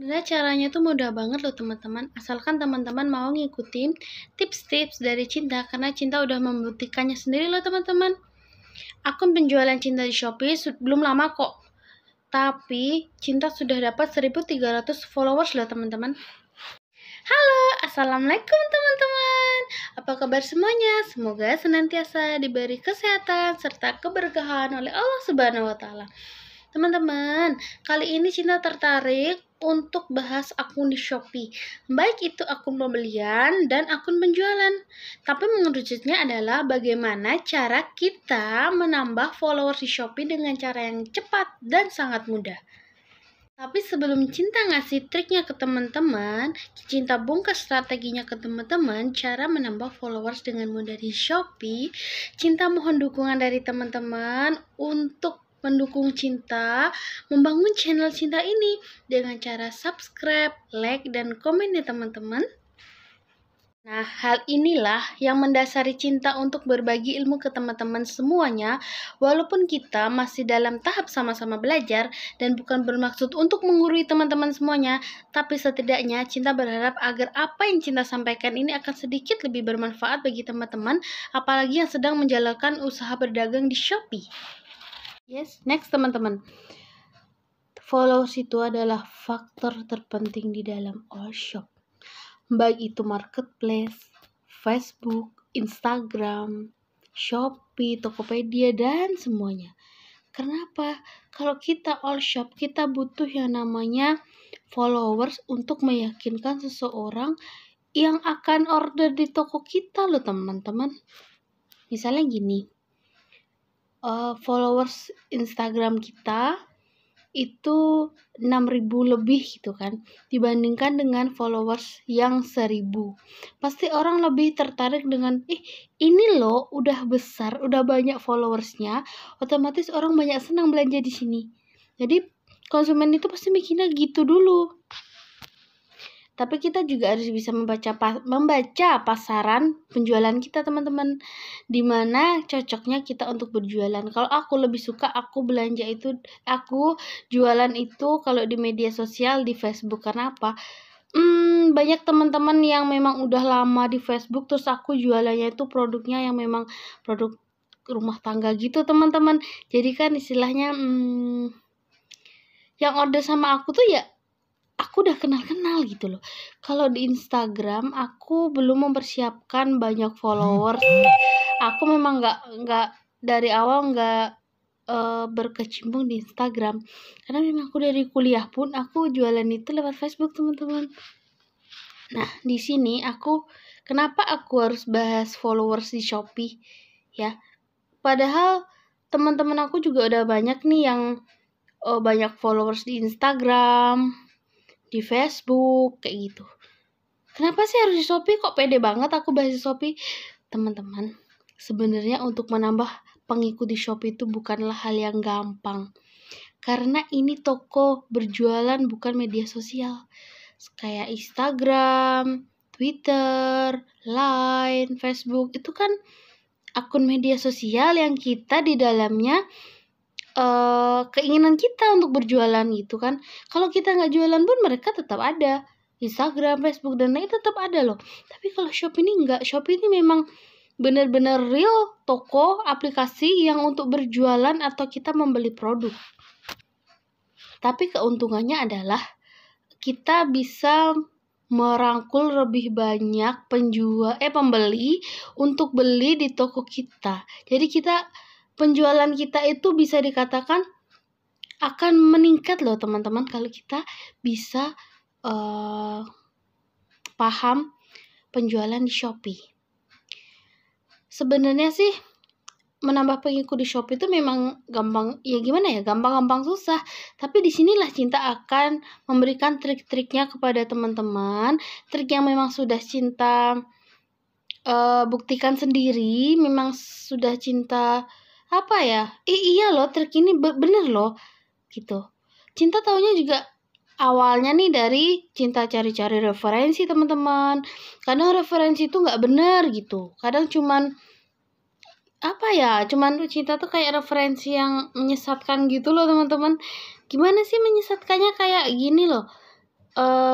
Sebenarnya caranya tuh mudah banget loh teman-teman, asalkan teman-teman mau ngikutin tips-tips dari Cinta, karena Cinta udah membuktikannya sendiri loh teman-teman. Akun penjualan Cinta di Shopee belum lama kok, tapi Cinta sudah dapat 1.300 followers loh teman-teman. Halo, assalamualaikum teman-teman. Apa kabar semuanya? Semoga senantiasa diberi kesehatan serta keberkahan oleh Allah Subhanahu wa Ta'ala. Teman-teman, kali ini Cinta tertarik untuk bahas akun di Shopee, baik itu akun pembelian dan akun penjualan. Tapi menurut Cinta adalah bagaimana cara kita menambah followers di Shopee dengan cara yang cepat dan sangat mudah. Tapi sebelum Cinta ngasih triknya ke teman-teman, Cinta bongkar strateginya ke teman-teman, cara menambah followers dengan mudah di Shopee. Cinta mohon dukungan dari teman-teman untuk mendukung Cinta membangun channel Cinta ini dengan cara subscribe, like, dan komen ya teman-teman. Nah, hal inilah yang mendasari Cinta untuk berbagi ilmu ke teman-teman semuanya, walaupun kita masih dalam tahap sama-sama belajar dan bukan bermaksud untuk menggurui teman-teman semuanya, tapi setidaknya Cinta berharap agar apa yang Cinta sampaikan ini akan sedikit lebih bermanfaat bagi teman-teman, apalagi yang sedang menjalankan usaha berdagang di Shopee. Yes, next teman-teman. Followers itu adalah faktor terpenting di dalam all shop. Baik itu marketplace, Facebook, Instagram, Shopee, Tokopedia, dan semuanya. Kenapa? Kalau kita all shop, kita butuh yang namanya followers untuk meyakinkan seseorang yang akan order di toko kita loh teman-teman. Misalnya gini, followers Instagram kita itu 6.000 lebih gitu kan, dibandingkan dengan followers yang 1.000. Pasti orang lebih tertarik dengan ini loh udah besar, udah banyak followersnya, otomatis orang banyak senang belanja di sini. Jadi konsumen itu pasti mikirnya gitu dulu. Tapi kita juga harus bisa membaca pasaran penjualan kita teman-teman, dimana cocoknya kita untuk berjualan. Kalau aku lebih suka aku jualan itu kalau di media sosial di Facebook. Karena apa? Banyak teman-teman yang memang udah lama di Facebook, terus aku jualannya itu produknya yang memang produk rumah tangga gitu teman-teman. Jadi kan istilahnya yang order sama aku tuh ya aku udah kenal-kenal gitu loh. Kalau di Instagram aku belum mempersiapkan banyak followers. Aku memang nggak dari awal nggak berkecimpung di Instagram, karena memang aku dari kuliah pun aku jualan itu lewat Facebook teman-teman. Nah di sini kenapa aku harus bahas followers di Shopee ya? Padahal teman-teman aku juga udah banyak nih yang banyak followers di Instagram, di Facebook, kayak gitu. Kenapa sih harus di Shopee? Kok pede banget aku bahas di Shopee? Teman-teman, sebenarnya untuk menambah pengikut di Shopee itu bukanlah hal yang gampang. Karena ini toko berjualan, bukan media sosial. Kayak Instagram, Twitter, Line, Facebook, itu kan akun media sosial yang kita di dalamnya keinginan kita untuk berjualan gitu kan. Kalau kita nggak jualan pun mereka tetap ada. Instagram, Facebook, dan lain tetap ada loh. Tapi kalau Shopee ini enggak. Shopee ini memang benar-benar real toko, aplikasi yang untuk berjualan atau kita membeli produk. Tapi keuntungannya adalah kita bisa merangkul lebih banyak pembeli untuk beli di toko kita. Jadi penjualan kita itu bisa dikatakan akan meningkat loh teman-teman kalau kita bisa paham penjualan di Shopee. Sebenarnya sih menambah pengikut di Shopee itu memang gampang, ya gimana ya, gampang-gampang susah. Tapi disinilah Cinta akan memberikan trik-triknya kepada teman-teman, trik yang memang sudah Cinta buktikan sendiri, memang sudah Cinta iya loh trik ini bener loh gitu. Cinta taunya juga awalnya nih dari Cinta cari-cari referensi teman-teman. Kadang referensi itu nggak bener gitu. Kadang cuman Cinta tuh kayak referensi yang menyesatkan gitu loh teman-teman. Gimana sih menyesatkannya? Kayak gini loh.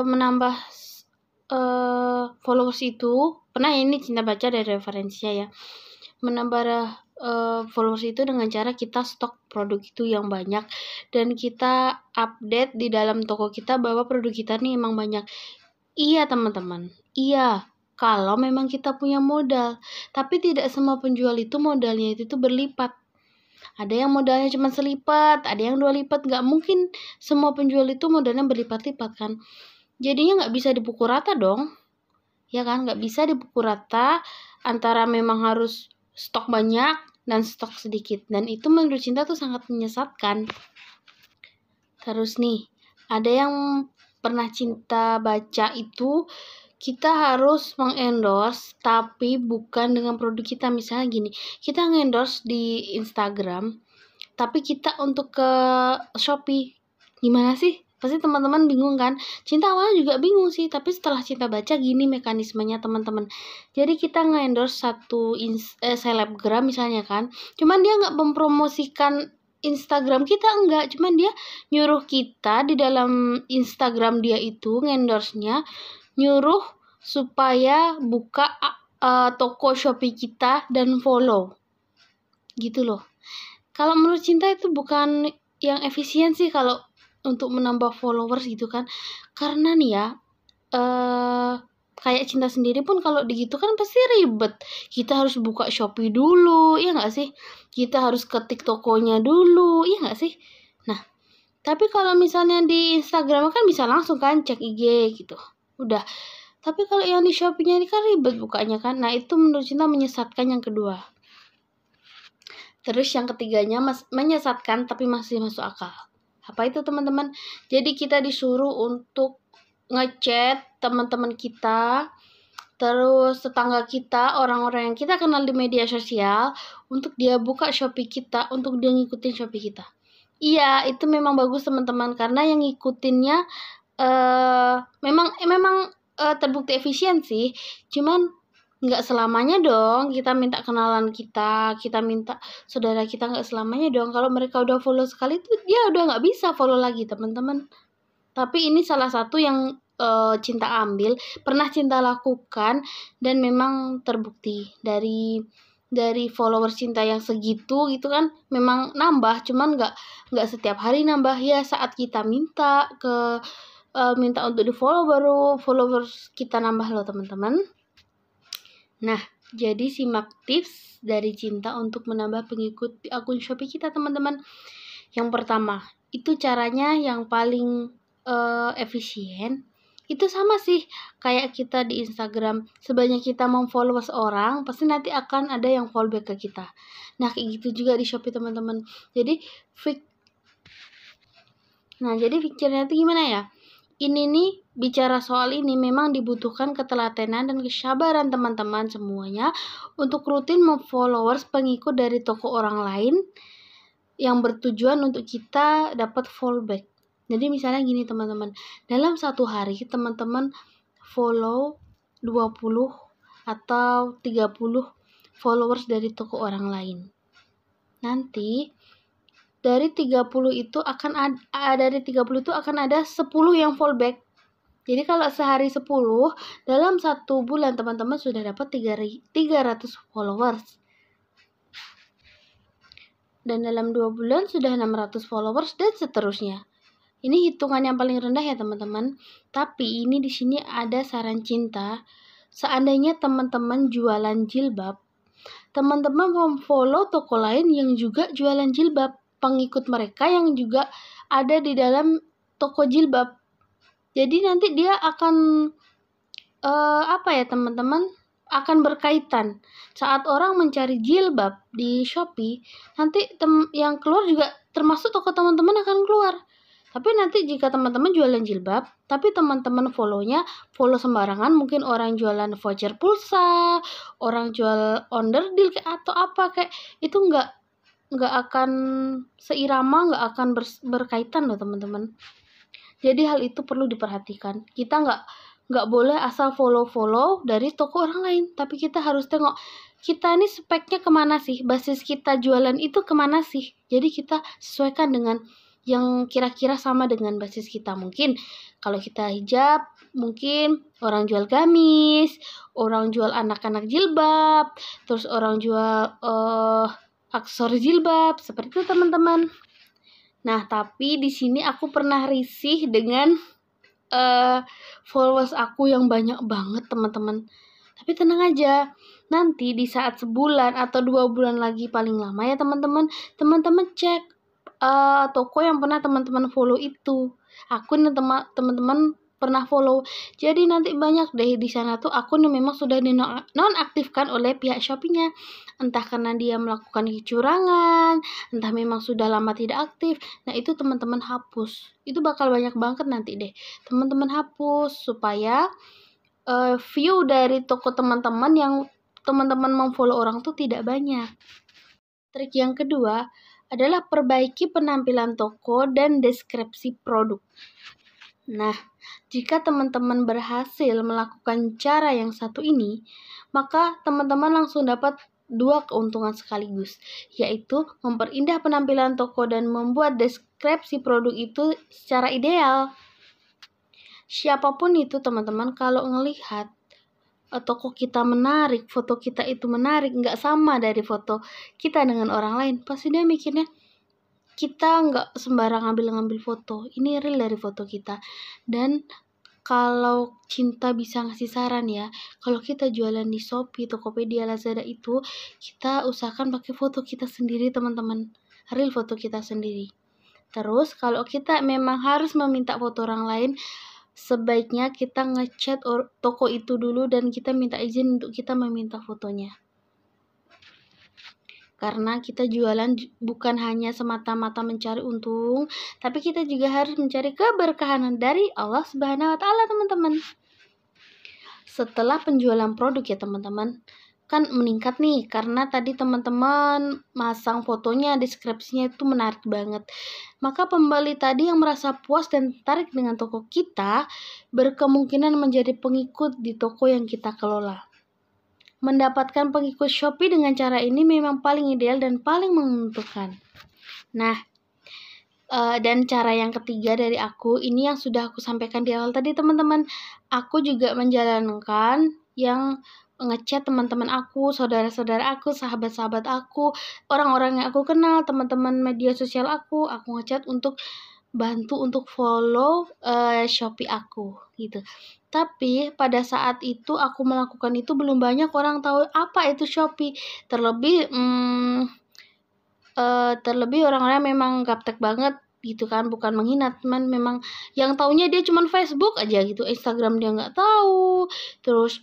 menambah followers itu, pernah ini Cinta baca dari referensinya ya, menambah followers itu dengan cara kita stok produk itu yang banyak dan kita update di dalam toko kita bahwa produk kita nih emang banyak. Iya teman-teman, iya kalau memang kita punya modal, tapi tidak semua penjual itu modalnya itu tuh berlipat. Ada yang modalnya cuma selipat, ada yang 2 lipat, nggak mungkin semua penjual itu modalnya berlipat-lipat kan. Jadinya nggak bisa dipukul rata dong, ya kan? Nggak bisa dipukul rata antara memang harus stok banyak dan stok sedikit. Dan itu menurut Cinta tuh sangat menyesatkan. Terus nih, ada yang pernah Cinta baca itu, kita harus mengendorse tapi bukan dengan produk kita. Misalnya gini, kita ngendorse di Instagram tapi kita untuk ke Shopee. Gimana sih? Pasti teman-teman bingung kan? Cinta awalnya juga bingung sih, tapi setelah Cinta baca gini mekanismenya teman-teman. Jadi kita nge-endorse satu selebgram misalnya kan, cuman dia nggak mempromosikan Instagram kita, enggak, cuman dia nyuruh kita di dalam Instagram dia itu nge-endorse-nya, nyuruh supaya buka toko Shopee kita dan follow gitu loh. Kalau menurut Cinta itu bukan yang efisien sih kalau untuk menambah followers gitu kan. Karena nih ya, kayak Cinta sendiri pun kalau digitu kan pasti ribet. Kita harus buka Shopee dulu, ya nggak sih? Kita harus ketik tokonya dulu, ya nggak sih? Nah, tapi kalau misalnya di Instagram kan bisa langsung kan cek IG gitu. Udah. Tapi kalau yang di Shopee-nya ini kan ribet bukanya kan. Nah, itu menurut Cinta menyesatkan yang kedua. Terus yang ketiganya menyesatkan tapi masih masuk akal. Apa itu teman-teman? Jadi kita disuruh untuk ngechat teman-teman kita, terus tetangga kita, orang-orang yang kita kenal di media sosial, untuk dia buka Shopee kita, untuk dia ngikutin Shopee kita. Iya, itu memang bagus teman-teman, karena yang ngikutinnya memang terbukti efisien sih. Cuman nggak selamanya dong kita minta kenalan kita minta saudara kita, nggak selamanya dong. Kalau mereka udah follow sekali tuh dia udah nggak bisa follow lagi teman-teman. Tapi ini salah satu yang Cinta ambil, pernah Cinta lakukan dan memang terbukti dari followers Cinta yang segitu gitu kan, memang nambah, cuman nggak setiap hari nambah ya. Saat kita minta untuk di follow baru followers kita nambah loh teman-teman. Nah, jadi simak tips dari Cinta untuk menambah pengikut di akun Shopee kita teman-teman. Yang pertama, itu caranya yang paling efisien. Itu sama sih kayak kita di Instagram. Sebanyak kita memfollow orang, pasti nanti akan ada yang follow back ke kita. Nah, kayak gitu juga di Shopee teman-teman. Jadi pikirnya itu gimana ya? Ini nih, bicara soal ini memang dibutuhkan ketelatenan dan kesabaran teman-teman semuanya untuk rutin memfollowers pengikut dari toko orang lain yang bertujuan untuk kita dapat fallback. Jadi misalnya gini teman-teman, dalam satu hari teman-teman follow 20 atau 30 followers dari toko orang lain. Nanti dari 30 itu akan ada 10 yang fallback. Jadi kalau sehari 10, dalam satu bulan teman-teman sudah dapat 300 followers. Dan dalam 2 bulan sudah 600 followers dan seterusnya. Ini hitungan yang paling rendah ya teman-teman. Tapi ini di sini ada saran Cinta. Seandainya teman-teman jualan jilbab, teman-teman memfollow toko lain yang juga jualan jilbab, pengikut mereka yang juga ada di dalam toko jilbab. Jadi nanti dia akan teman-teman, akan berkaitan. Saat orang mencari jilbab di Shopee, nanti yang keluar juga termasuk toko teman-teman akan keluar. Tapi nanti jika teman-teman jualan jilbab, tapi teman-teman follow sembarangan, mungkin orang jualan voucher pulsa, orang jual onderdil atau apa kayak itu, nggak akan seirama, nggak akan berkaitan loh teman-teman. Jadi hal itu perlu diperhatikan. Kita nggak boleh asal follow dari toko orang lain, tapi kita harus tengok kita ini speknya kemana sih, basis kita jualan itu kemana sih. Jadi kita sesuaikan dengan yang kira-kira sama dengan basis kita. Mungkin kalau kita hijab, mungkin orang jual gamis, orang jual anak-anak jilbab, terus orang jual aksesoris jilbab, seperti itu teman-teman. Nah, tapi di sini aku pernah risih dengan followers aku yang banyak banget teman-teman. Tapi tenang aja, nanti di saat sebulan atau 2 bulan lagi paling lama ya teman-teman, teman-teman cek toko yang pernah teman-teman follow itu, akun yang teman-teman pernah follow. Jadi nanti banyak deh di sana tuh akun yang memang sudah dinonaktifkan oleh pihak Shopee-nya. Entah karena dia melakukan kecurangan, entah memang sudah lama tidak aktif. Nah, itu teman-teman hapus. Itu bakal banyak banget nanti deh. Teman-teman hapus supaya view dari toko teman-teman yang teman-teman memfollow orang tuh tidak banyak. Trik yang kedua adalah perbaiki penampilan toko dan deskripsi produk. Nah, jika teman-teman berhasil melakukan cara yang satu ini, maka teman-teman langsung dapat 2 keuntungan sekaligus, yaitu memperindah penampilan toko dan membuat deskripsi produk itu secara ideal. Siapapun itu teman-teman, kalau ngelihat toko kita menarik, foto kita itu menarik, nggak sama dari foto kita dengan orang lain, pasti dia mikirnya kita nggak sembarang ngambil foto, ini real dari foto kita. Dan kalau Cinta bisa ngasih saran ya, kalau kita jualan di Shopee, Tokopedia, Lazada itu, kita usahakan pakai foto kita sendiri teman-teman, real foto kita sendiri. Terus kalau kita memang harus meminta foto orang lain, sebaiknya kita ngechat toko itu dulu dan kita minta izin untuk kita meminta fotonya. Karena kita jualan bukan hanya semata-mata mencari untung, tapi kita juga harus mencari keberkahan dari Allah Subhanahu wa Ta'ala, teman-teman. Setelah penjualan produk ya teman-teman, kan meningkat nih karena tadi teman-teman masang fotonya, deskripsinya itu menarik banget. Maka pembeli tadi yang merasa puas dan tertarik dengan toko kita berkemungkinan menjadi pengikut di toko yang kita kelola. Mendapatkan pengikut Shopee dengan cara ini memang paling ideal dan paling menguntungkan. Nah, dan cara yang ketiga dari aku, ini yang sudah aku sampaikan di awal tadi teman-teman. Aku juga menjalankan yang ngechat teman-teman aku, saudara-saudara aku, sahabat-sahabat aku, orang-orang yang aku kenal, teman-teman media sosial aku ngechat untuk bantu untuk follow Shopee aku gitu. Tapi pada saat itu aku melakukan itu belum banyak orang tahu apa itu Shopee. Terlebih orang-orang memang gaptek banget gitu kan, bukan menghina, teman memang yang taunya dia cuman Facebook aja gitu, Instagram dia nggak tahu, terus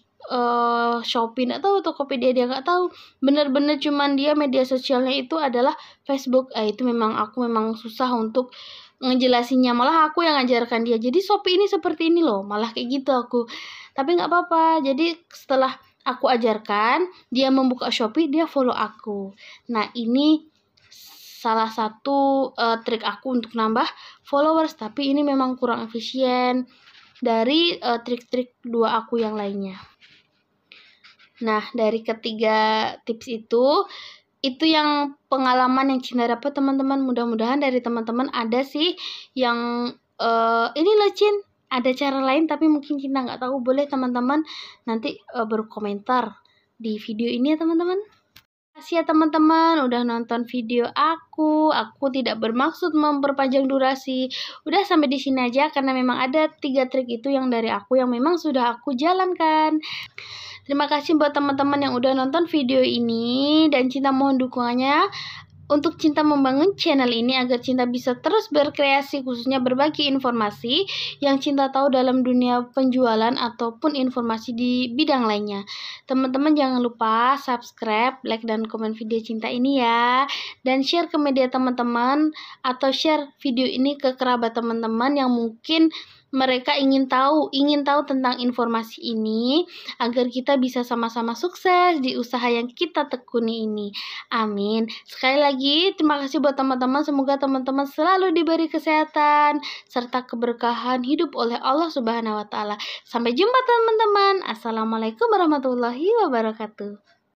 Shopee nggak tahu, Tokopedia dia nggak tahu, bener-bener cuman dia media sosialnya itu adalah Facebook. Itu memang aku memang susah untuk ngejelasinnya, malah aku yang ngajarkan dia, jadi Shopee ini seperti ini loh, malah kayak gitu aku. Tapi nggak apa-apa, jadi setelah aku ajarkan, dia membuka Shopee, dia follow aku. Nah, ini salah satu trik aku untuk nambah followers, tapi ini memang kurang efisien dari trik-trik 2 aku yang lainnya. Nah, dari ketiga tips itu yang pengalaman yang Cinta dapat teman-teman. Mudah-mudahan dari teman-teman ada sih yang ini loh Cin, ada cara lain tapi mungkin Cinta nggak tahu. Boleh teman-teman nanti berkomentar di video ini ya teman-teman. Terima kasih ya teman-teman udah nonton video aku. Aku tidak bermaksud memperpanjang durasi. Udah sampai di sini aja karena memang ada 3 trik itu yang dari aku yang memang sudah aku jalankan. Terima kasih buat teman-teman yang udah nonton video ini, dan Cinta mohon dukungannya untuk Cinta membangun channel ini agar Cinta bisa terus berkreasi, khususnya berbagi informasi yang Cinta tahu dalam dunia penjualan ataupun informasi di bidang lainnya. Teman-teman jangan lupa subscribe, like, dan komen video Cinta ini ya. Dan share ke media teman-teman atau share video ini ke kerabat teman-teman yang mungkin mereka ingin tahu tentang informasi ini agar kita bisa sama-sama sukses di usaha yang kita tekuni ini. Amin. Sekali lagi terima kasih buat teman-teman. Semoga teman-teman selalu diberi kesehatan serta keberkahan hidup oleh Allah Subhanahu wa Ta'ala. Sampai jumpa teman-teman. Assalamualaikum warahmatullahi wabarakatuh.